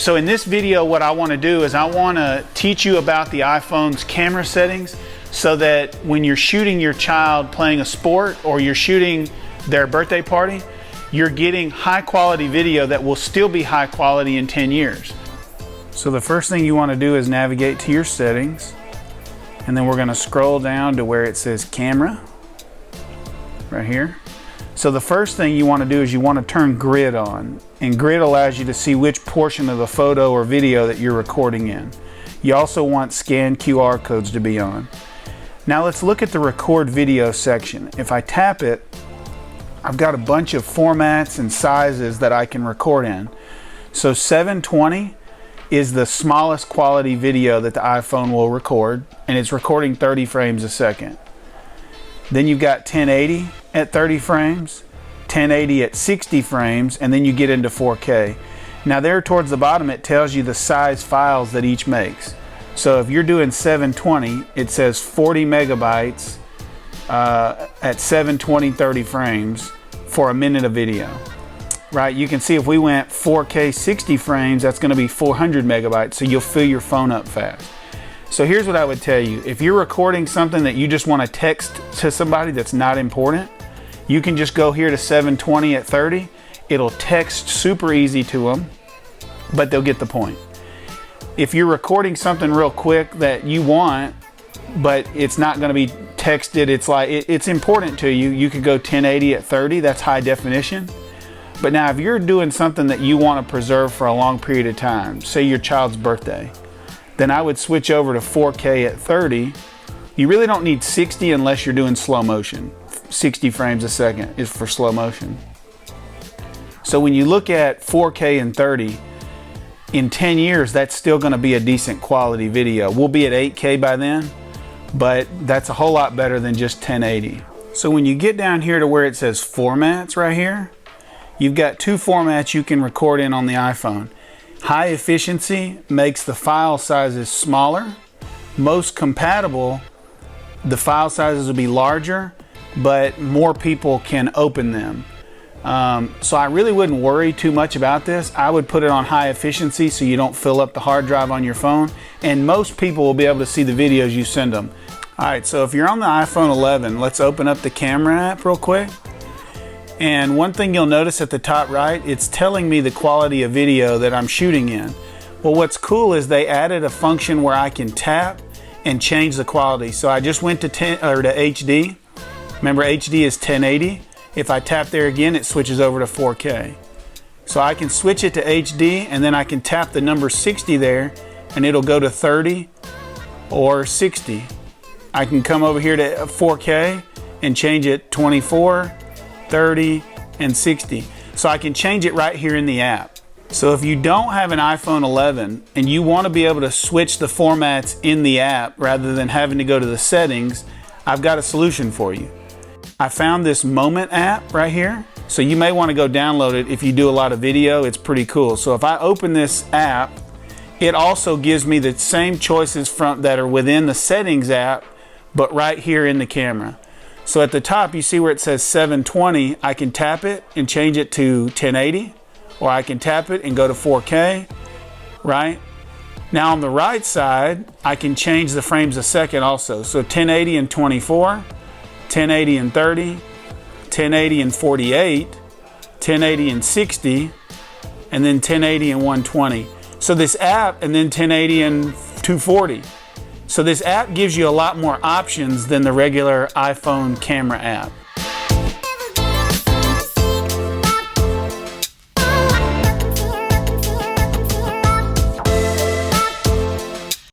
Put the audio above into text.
So in this video, what I want to do is I want to teach you about the iPhone's camera settings so that when you're shooting your child playing a sport or you're shooting their birthday party, you're getting high quality video that will still be high quality in 10 years. So the first thing you want to do is navigate to your settings, and then we're going to scroll down to where it says camera right here. So the first thing you want to do is you want to turn grid on, and grid allows you to see which portion of the photo or video that you're recording in. You also want scan QR codes to be on. Now let's look at the record video section. If I tap it, I've got a bunch of formats and sizes that I can record in. So 720 is the smallest quality video that the iPhone will record, and it's recording 30 frames a second. Then you've got 1080 at 30 frames, 1080 at 60 frames, and then you get into 4K. Now there towards the bottom it tells you the size files that each makes. So if you're doing 720, it says 40 megabytes at 720 30 frames for a minute of video. Right, you can see if we went 4K 60 frames, that's going to be 400 megabytes, so you'll fill your phone up fast. So here's what I would tell you. If you're recording something that you just want to text to somebody that's not important, you can just go here to 720 at 30. It'll text super easy to them, but they'll get the point. If you're recording something real quick that you want, but it's not going to be texted, it's important to you, you could go 1080 at 30, that's high definition. But now if you're doing something that you want to preserve for a long period of time, say your child's birthday, then I would switch over to 4K at 30. You really don't need 60 unless you're doing slow motion. 60 frames a second is for slow motion. So when you look at 4K and 30, in 10 years, that's still going to be a decent quality video. We'll be at 8K by then, but that's a whole lot better than just 1080. So when you get down here to where it says formats right here, you've got two formats you can record in on the iPhone. High efficiency makes the file sizes smaller. Most compatible, the file sizes will be larger, but more people can open them. So I really wouldn't worry too much about this. I would put it on high efficiency so you don't fill up the hard drive on your phone, and most people will be able to see the videos you send them. Alright, so if you're on the iPhone 11, let's open up the camera app real quick. And one thing you'll notice at the top right, it's telling me the quality of video that I'm shooting in. Well, what's cool is they added a function where I can tap and change the quality. So I just went to HD. Remember, HD is 1080. If I tap there again, it switches over to 4K. So I can switch it to HD, and then I can tap the number 60 there, and it'll go to 30 or 60. I can come over here to 4K and change it 24, 30, and 60. So I can change it right here in the app. So if you don't have an iPhone 11 and you want to be able to switch the formats in the app rather than having to go to the settings, I've got a solution for you. I found this Moment app right here. So you may want to go download it if you do a lot of video. It's pretty cool. So if I open this app, it also gives me the same choices that are within the settings app, but right here in the camera. So at the top, you see where it says 720, I can tap it and change it to 1080, or I can tap it and go to 4K, right? Now on the right side, I can change the frames a second also. So 1080 and 24, 1080 and 30, 1080 and 48, 1080 and 60, and then 1080 and 120. So this app, and then 1080 and 240. So this app gives you a lot more options than the regular iPhone camera app.